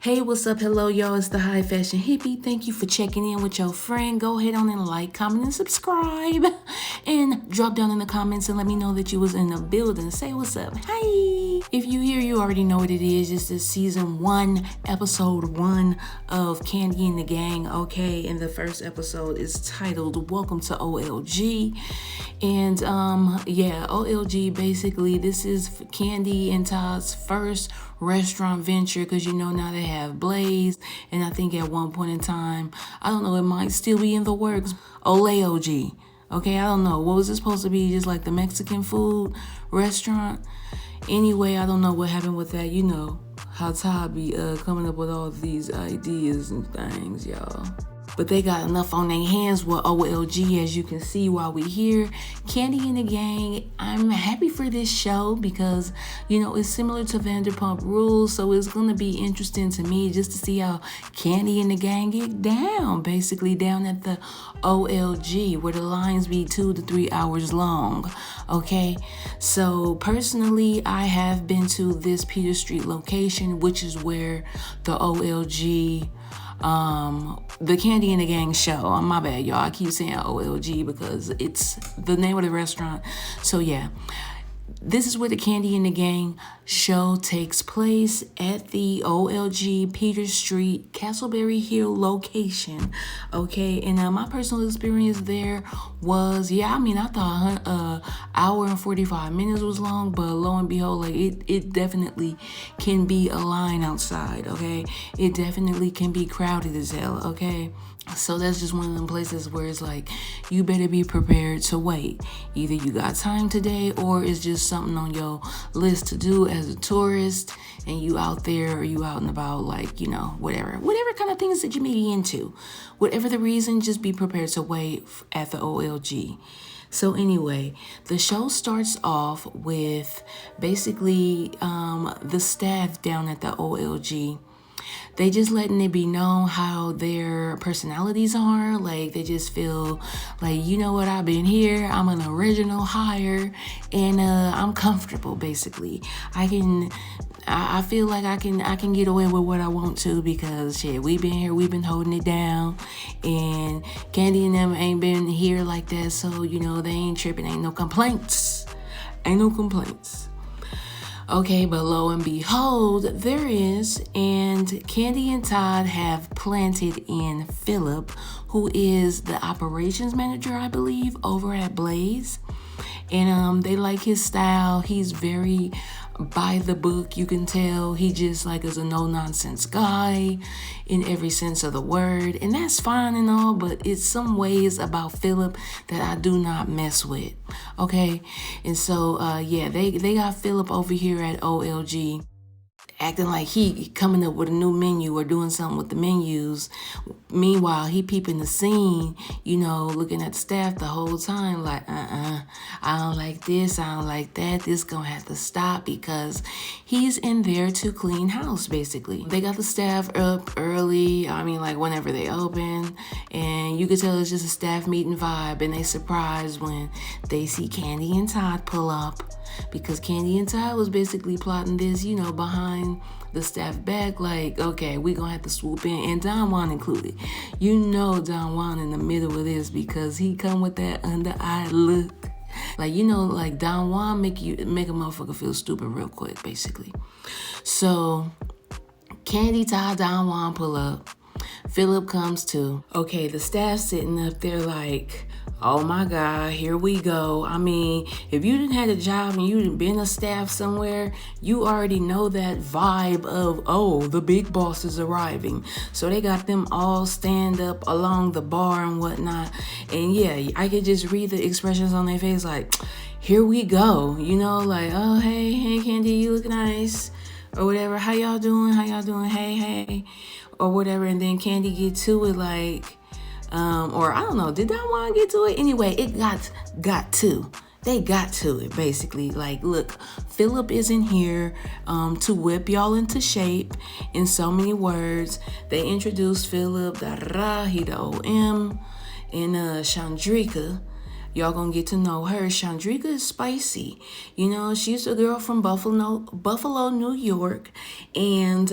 Hey, what's up? Hello, y'all. It's the High Fashion Hippie. Thank you for checking in with your friend. Go ahead on and like, comment, and subscribe. And drop down in the comments and let me know that you was in the building. Say what's up. Hi. If you here, you already know what it is. This is season 1, episode 1 of Kandi and the Gang. Okay, and the first episode is titled Welcome to OLG. And OLG, basically, this is Kandi and Todd's first restaurant venture, because now they have Blaze, and I think at one point in time, I don't know, it might still be in the works, OLG. Okay, I don't know, what was it supposed to be, just like the Mexican food restaurant? Anyway, I don't know what happened with that. How Todd be coming up with all these ideas and things, y'all. But they got enough on their hands with OLG, as you can see while we here. Kandi and the Gang, I'm happy for this show because, it's similar to Vanderpump Rules, so it's going to be interesting to me just to see how Kandi and the Gang get down, basically down at the OLG, where the lines be 2 to 3 hours long, okay? So, personally, I have been to this Peter Street location, which is where the OLG... the Kandi and the Gang show. My bad, y'all. I keep saying OLG because it's the name of the restaurant. So yeah, this is where the Kandi and the Gang show takes place, at the OLG Peter Street, Castleberry Hill location. Okay, and my personal experience there was, I thought hour and 45 minutes was long, but lo and behold, it definitely can be a line outside. Okay, it definitely can be crowded as hell. Okay. So that's just one of them places where it's like, you better be prepared to wait. Either you got time today, or it's just something on your list to do as a tourist, and you out there, or you out and about, whatever kind of things that you may be into. Whatever the reason, just be prepared to wait at the OLG. So anyway, the show starts off with basically the staff down at the OLG. They just letting it be known how their personalities are. Like, they just feel like, what, I've been here, I'm an original hire, and I'm comfortable, basically. I feel like I can get away with what I want to, because we've been here, we've been holding it down, and Kandi and them ain't been here like that, so they ain't tripping, ain't no complaints. Okay, but lo and behold, there is, and Kandi and Todd have planted in Philip, who is the operations manager, I believe, over at Blaze. And they like his style. He's very by the book. You can tell he just is a no-nonsense guy in every sense of the word. And that's fine and all, but it's some ways about Philip that I do not mess with. Okay? And so, they got Philip over here at OLG, acting like he coming up with a new menu or doing something with the menus. Meanwhile, he peeping the scene, looking at the staff the whole time like, I don't like this, I don't like that, this gonna have to stop, because he's in there to clean house, basically. They got the staff up early, whenever they open, and you could tell it's just a staff meeting vibe, and they surprised when they see Kandi and Todd pull up, because Kandi and Todd was basically plotting this, behind the staff back, like, okay, we gonna have to swoop in, and Don Juan included. Don Juan in the middle of this, because he come with that under-eye look. Don Juan make a motherfucker feel stupid real quick, basically. So, Kandi, Todd, Don Juan pull up. Philip comes too. Okay, the staff sitting up there like, oh my God, here we go. If you didn't have a job and you didn't been a staff somewhere, you already know that vibe of, oh, the big boss is arriving. So they got them all stand up along the bar and whatnot. And yeah, I could just read the expressions on their face like, here we go. Oh, hey, Kandi, you look nice. Or whatever, how y'all doing, hey, or whatever. And then Kandi get to it or I don't know, did Don Juan get to it? Anyway, it got to. They got to it, basically. Look, Philip isn't here to whip y'all into shape in so many words. They introduced Philip, he the OM, and Chandrika. y'all gonna get to know her. Chandrika is spicy. You know, she's a girl from Buffalo, New York. And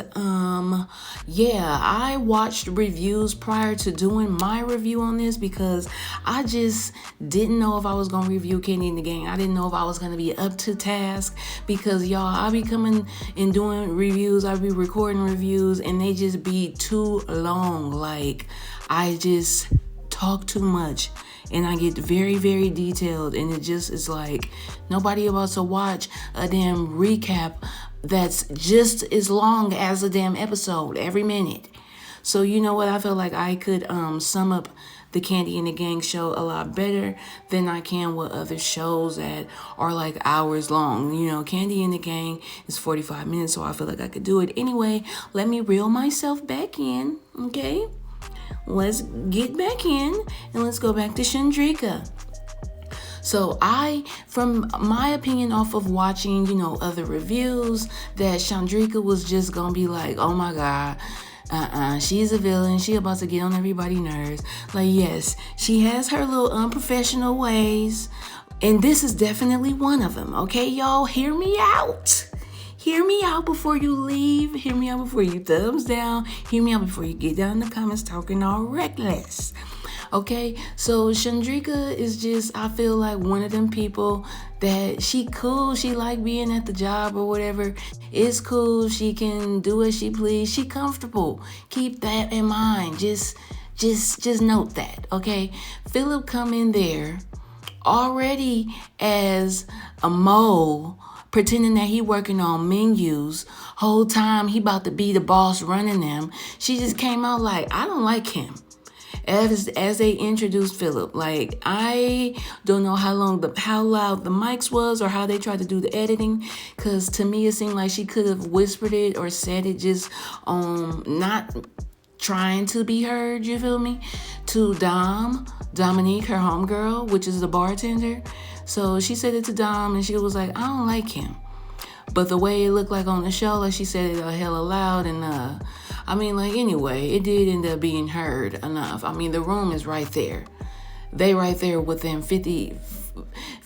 yeah, I watched reviews prior to doing my review on this because I just didn't know if I was gonna review Kandi and the Gang. I didn't know if I was gonna be up to task because y'all, I be coming and doing reviews, I be recording reviews, and they just be too long. Like, I just talk too much and I get very, very detailed, and it just is like nobody about to watch a damn recap that's just as long as a damn episode every minute. So you know what, I feel like I could sum up the Kandi and the Gang show a lot better than I can with other shows that are like hours long. You know, Kandi and the Gang is 45 minutes, so I feel like I could do it. Anyway, let me reel myself back in, okay? Let's get back in and let's go back to Chandrika. So from my opinion off of watching, you know, other reviews, that Chandrika was just gonna be like, oh my God, she's a villain. She about to get on everybody's nerves. Like, yes, she has her little unprofessional ways, and this is definitely one of them. Okay, y'all, hear me out. Hear me out before you leave. Hear me out before you thumbs down. Hear me out before you get down in the comments talking all reckless. Okay, so Chandrika is just, I feel like one of them people that she cool. She like being at the job or whatever. It's cool. She can do as she please. She comfortable. Keep that in mind. Just note that. Okay, Philip come in there already as a mole, pretending that he working on menus. Whole time he about to be the boss running them. She just came out like, I don't like him. As they introduced Philip, like, I don't know how loud the mics was or how they tried to do the editing, because to me it seemed like she could have whispered it or said it just not trying to be heard, you feel me, to Dominique, her homegirl, which is the bartender. So she said it to Dom and she was like, I don't like him. But the way it looked like on the show, like she said it hella loud, and I mean, like, anyway, it did end up being heard enough. I mean, the room is right there. They right there within 50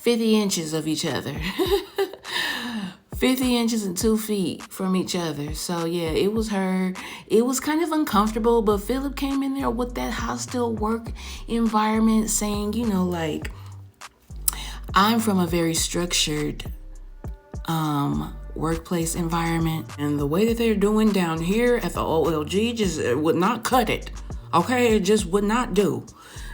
inches of each other. 50 inches and 2 feet from each other. So yeah, it was her. It was kind of uncomfortable, but Philip came in there with that hostile work environment saying, you know, like, I'm from a very structured workplace environment, and the way that they're doing down here at the OLG just would not cut it. Okay, it just would not do.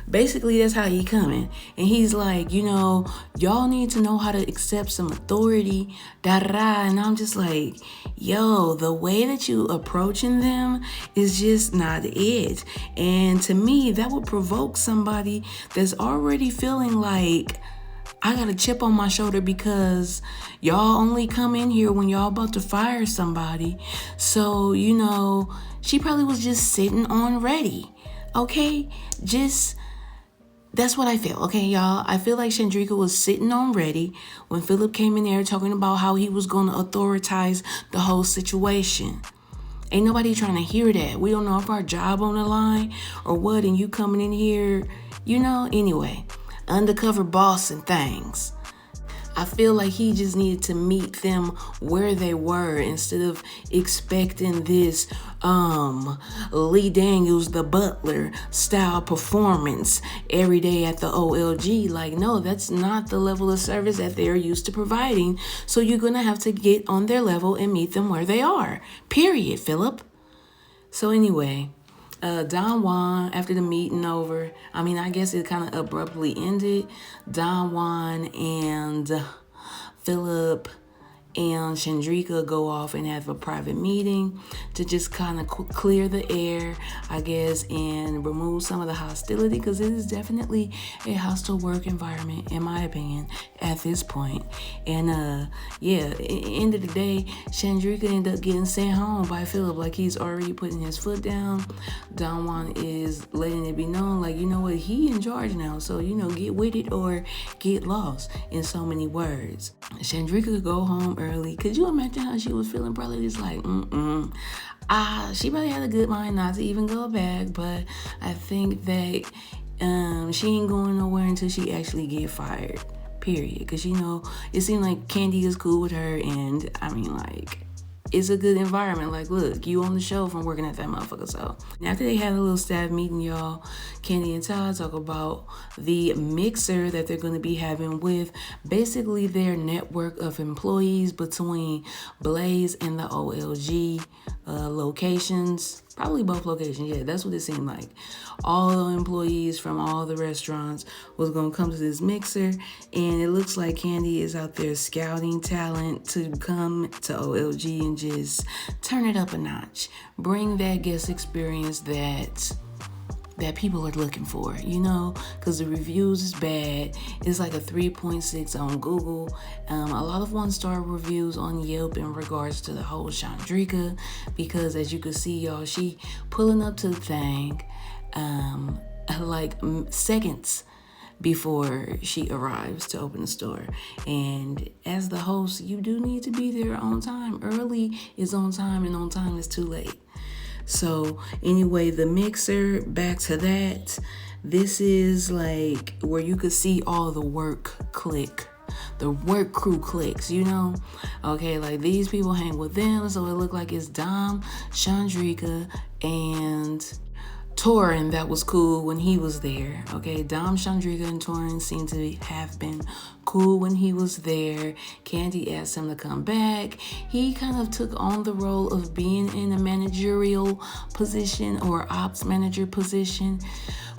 Basically, that's how he coming. And he's like, you know, y'all need to know how to accept some authority, da-da-da. And I'm just like, yo, the way that you approaching them is just not it. And to me, that would provoke somebody that's already feeling like, I got a chip on my shoulder because y'all only come in here when y'all about to fire somebody. So, you know, she probably was just sitting on ready. Okay? That's what I feel. Okay, y'all? I feel like Chandrika was sitting on ready when Philip came in there talking about how he was going to authoritize the whole situation. Ain't nobody trying to hear that. We don't know if our job on the line or what, and you coming in here, you know, anyway. Undercover boss and things. I feel like he just needed to meet them where they were instead of expecting this Lee Daniels the Butler style performance every day at the OLG. Like, no, that's not the level of service that they're used to providing. So you're gonna have to get on their level and meet them where they are. Period, Philip. So anyway, Don Juan, after the meeting over, I mean, I guess it kind of abruptly ended. Don Juan and Philip and Chandrika go off and have a private meeting to just kind of clear the air, I guess, and remove some of the hostility, because it is definitely a hostile work environment, in my opinion, at this point. And yeah, at the end of the day, Chandrika ended up getting sent home by Philip. Like, he's already putting his foot down. Don Juan is letting it be known, like, you know what, he in charge now, so, you know, get with it or get lost, in so many words. Chandrika could go home early. Could you imagine how she was feeling? Probably just like, she probably had a good mind not to even go back, but I think that she ain't going nowhere until she actually get fired. Period. Because, it seemed like Kandi is cool with her, and I mean, like, it's a good environment. Like, look, you on the show from working at that motherfucker. So after they had a little staff meeting, y'all, Kandi and Todd talk about the mixer that they're going to be having with basically their network of employees between Blaze and the OLG locations. Probably both locations. Yeah, that's what it seemed like. All the employees from all the restaurants was going to come to this mixer. And it looks like Kandi is out there scouting talent to come to OLG and just turn it up a notch. Bring that guest experience that people are looking for, because the reviews is bad. It's like a 3.6 on Google. A lot of 1-star reviews on Yelp in regards to the whole Chandrika, because as you can see, y'all, she pulling up to the thing like seconds before she arrives to open the store. And as the host, you do need to be there on time. Early is on time, and on time is too late. So anyway, the mixer, back to that. This is like where you could see all the work crew clicks, Okay, like these people hang with them, so it looked like it's Dom, Chandrika, and Torin. That was cool when he was there. Okay, Dom, Chandrika, and Torin seem to have been cool when he was there. Kandi asked him to come back. He kind of took on the role of being in a managerial position or ops manager position.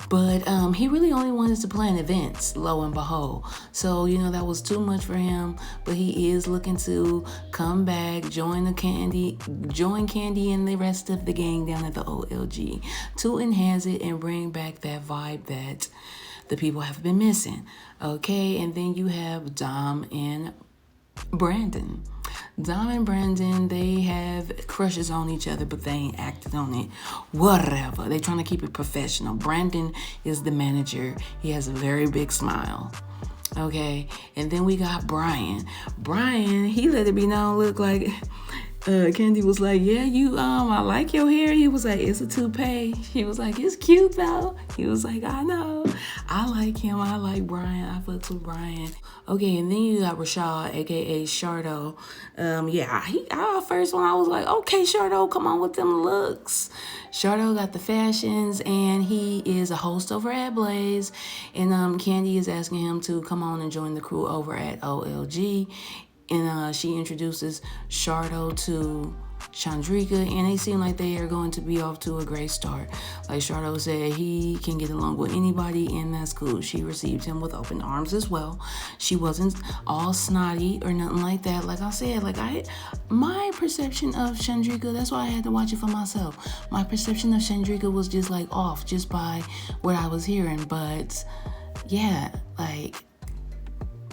But he really only wanted to plan events, lo and behold. So, that was too much for him. But he is looking to come back, join Kandi and the rest of the gang down at the OLG to enhance it and bring back that vibe that the people have been missing. Okay, and then you have Dom and Brandon. Dom and Brandon, they have crushes on each other, but they ain't acted on it. Whatever. They trying to keep it professional. Brandon is the manager. He has a very big smile. Okay. And then we got Brian. Brian, he let it be known, look like Kandi was like, yeah, I like your hair. He was like, it's a toupee. He was like, it's cute though. He was like, I know. I like him. I like Brian. I fucks with Brian. Okay, and then you got RHOA, aka Shardo. First one I was like, okay, Shardo, come on with them looks. Shardo got the fashions, and he is a host over at Blaze. And Kandi is asking him to come on and join the crew over at OLG. And she introduces Shardo to Chandrika, and they seem like they are going to be off to a great start. Like Shardo said, he can get along with anybody, and that's cool. She received him with open arms as well. She wasn't all snotty or nothing like that. Like I said, my perception of Chandrika, that's why I had to watch it for myself. My perception of Chandrika was just like off just by what I was hearing. But yeah,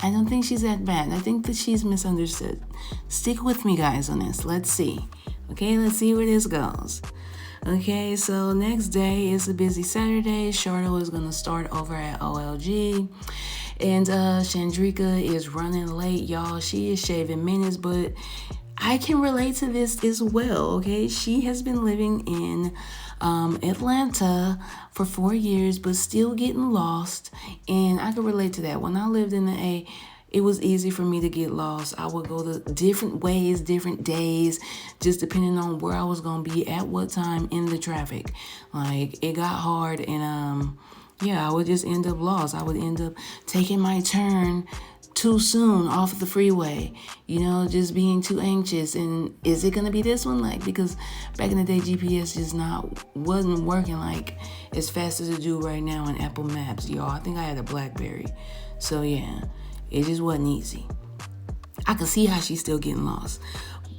I don't think she's that bad. I think that she's misunderstood. Stick with me, guys, on this. Let's see. Okay, let's see where this goes. Okay, so next day is a busy Saturday. Shardo is going to start over at OLG. And Chandrika is running late, y'all. She is shaving minutes, but I can relate to this as well, okay? She has been living in Atlanta for 4 years, but still getting lost. And I can relate to that. When I lived in the A, it was easy for me to get lost. I would go to different ways, different days, just depending on where I was going to be at what time in the traffic. It got hard, and I would just end up lost. I would end up taking my turn too soon off the freeway, just being too anxious. And is it gonna be this one? Because back in the day, GPS just wasn't working as fast as it do right now in Apple Maps, y'all. I think I had a BlackBerry, so yeah, it just wasn't easy. I could see how she's still getting lost.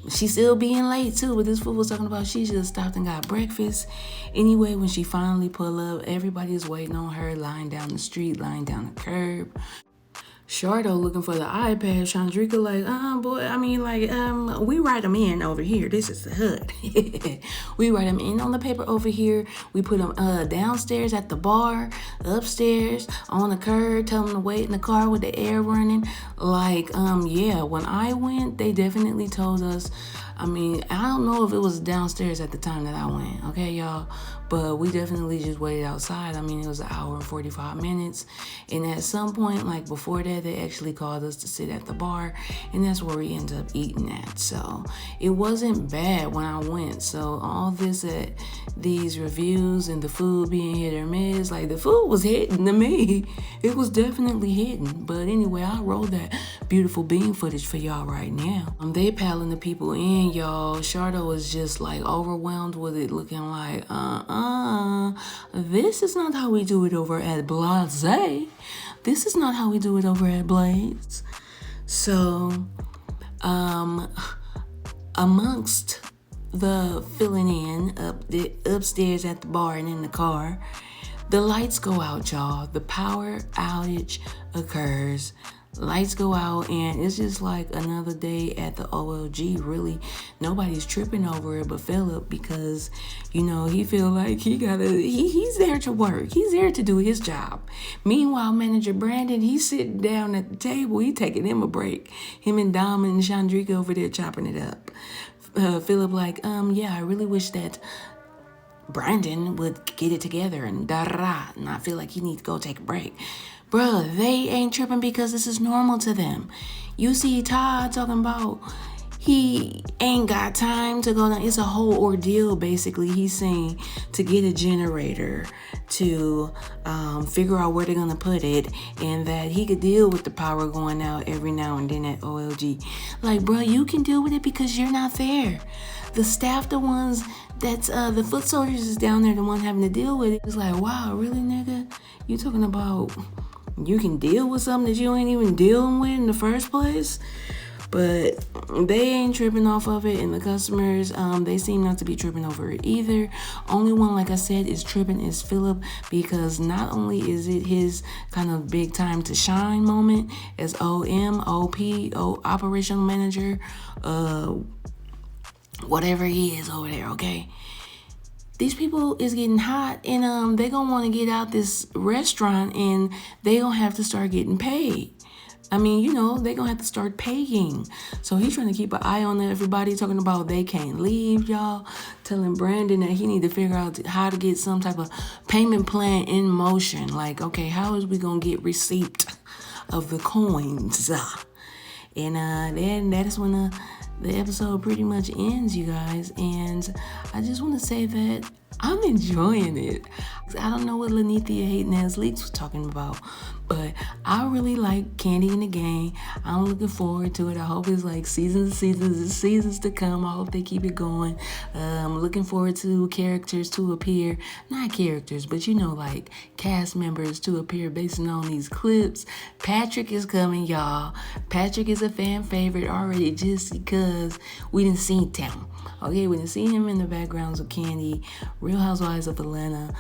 She's still being late too, but this fool was talking about she should have stopped and got breakfast. Anyway, when she finally pull up, everybody is waiting on her, lying down the street, lying down the curb. Shardo looking for the iPad. Chandrika we write them in over here. This is the hood. We write them in on the paper over here. We put them downstairs at the bar, upstairs, on the curb, tell them to wait in the car with the air running. Like, yeah, when I went, they definitely told us. I mean, I don't know if it was downstairs at the time that I went, okay, y'all? But we definitely just waited outside. I mean, it was an hour and 45 minutes. And at some point, like before that, they actually called us to sit at the bar. And that's where we ended up eating at. So it wasn't bad when I went. So all this at these reviews and the food being hit or miss, like the food was hitting to me. It was definitely hitting. But anyway, I'll roll that beautiful bean footage for y'all right now. They paddling the people in, y'all. Shardo was just like overwhelmed with it, looking like, this is not how we do it over at Blase. This is not how we do it over at Blaze. So, amongst the filling in upstairs at the bar and in the car, the lights go out, y'all. The power outage occurs. Lights go out, and it's just like another day at the OLG. Really, nobody's tripping over it but Philip, because, you know, he feel like he's there to work. He's there to do his job. Meanwhile, manager Brandon, he's sitting down at the table. He taking him a break. Him and Dom and Chandrika over there chopping it up. Philip like, yeah, I really wish that Brandon would get it together and da-da-da, and I feel like he needs to go take a break. Bruh, they ain't tripping because this is normal to them. You see Todd talking about he ain't got time to go down. It's a whole ordeal, basically. He's saying to get a generator to figure out where they're going to put it, and that he could deal with the power going out every now and then at OLG. Like, bro, you can deal with it because you're not there. The staff, the ones that's the foot soldiers is down there, the one having to deal with it. It's like, wow, really, nigga? You talking about you can deal with something that you ain't even dealing with in the first place? But they ain't tripping off of it, and the customers, they seem not to be tripping over it either. Only one, like I said, is tripping is Philip, because not only is it his kind of big time to shine moment as operational manager, whatever he is over there, okay? These people is getting hot, and they gonna want to get out this restaurant, and they gonna have to start getting paid. I mean, you know, they gonna have to start paying. So he's trying to keep an eye on everybody, talking about they can't leave, y'all. Telling Brandon that he need to figure out how to get some type of payment plan in motion. Like, okay, how is we gonna get receipt of the coins? And then that is when the episode pretty much ends, you guys. And I just want to say that I'm enjoying it. I don't know what Lanithia Hating Ass Leaks was talking about, but I really like Kandi and the Gang. I'm looking forward to it. I hope it's like seasons to come. I hope they keep it going. I'm looking forward to characters to appear. Not characters, but you know, like cast members to appear based on these clips. Patrick is coming, y'all. Patrick is a fan favorite already just because we didn't see him. Okay, we didn't see him in the backgrounds of Kandi, Real Housewives of Atlanta.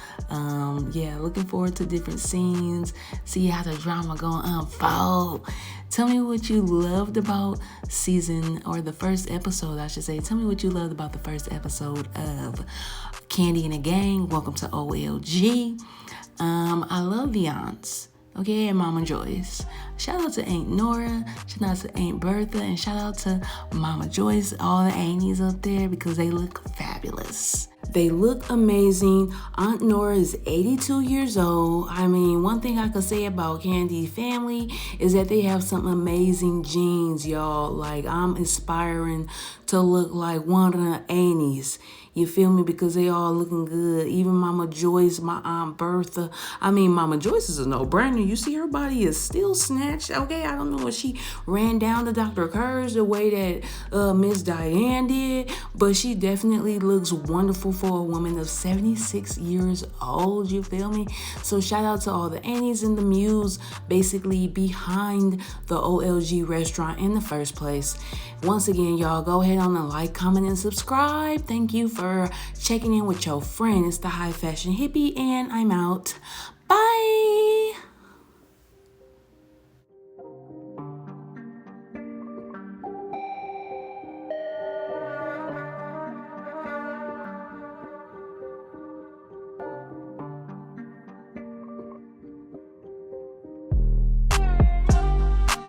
Yeah, looking forward to different scenes, see how the drama gonna unfold. Tell me what you loved about the first episode, I should say. Tell me what you loved about the first episode of Kandi and the Gang. Welcome to OLG. I love the aunts. Okay, and Mama Joyce. Shout out to Aunt Nora, shout out to Aunt Bertha, and shout out to Mama Joyce, all the aunties up there, because they look fabulous. They look amazing. Aunt Nora is 82 years old. I mean, one thing I could say about Kandi's family is that they have some amazing genes, y'all. Like, I'm aspiring to look like one of the aunties. You feel me? Because they all looking good. Even Mama Joyce, my Aunt Bertha. I mean, Mama Joyce is a no-brainer. You see her body is still snatched. Okay, I don't know if she ran down to Dr. Kurz the way that Miss Diane did, but she definitely looks wonderful for a woman of 76 years old. You feel me? So shout out to all the aunties and the muse basically behind the OLG restaurant in the first place. Once again, y'all, go ahead on and like, comment, and subscribe. Thank you for checking in with your friend. It's the High Fashion Hippie, and I'm out. Bye.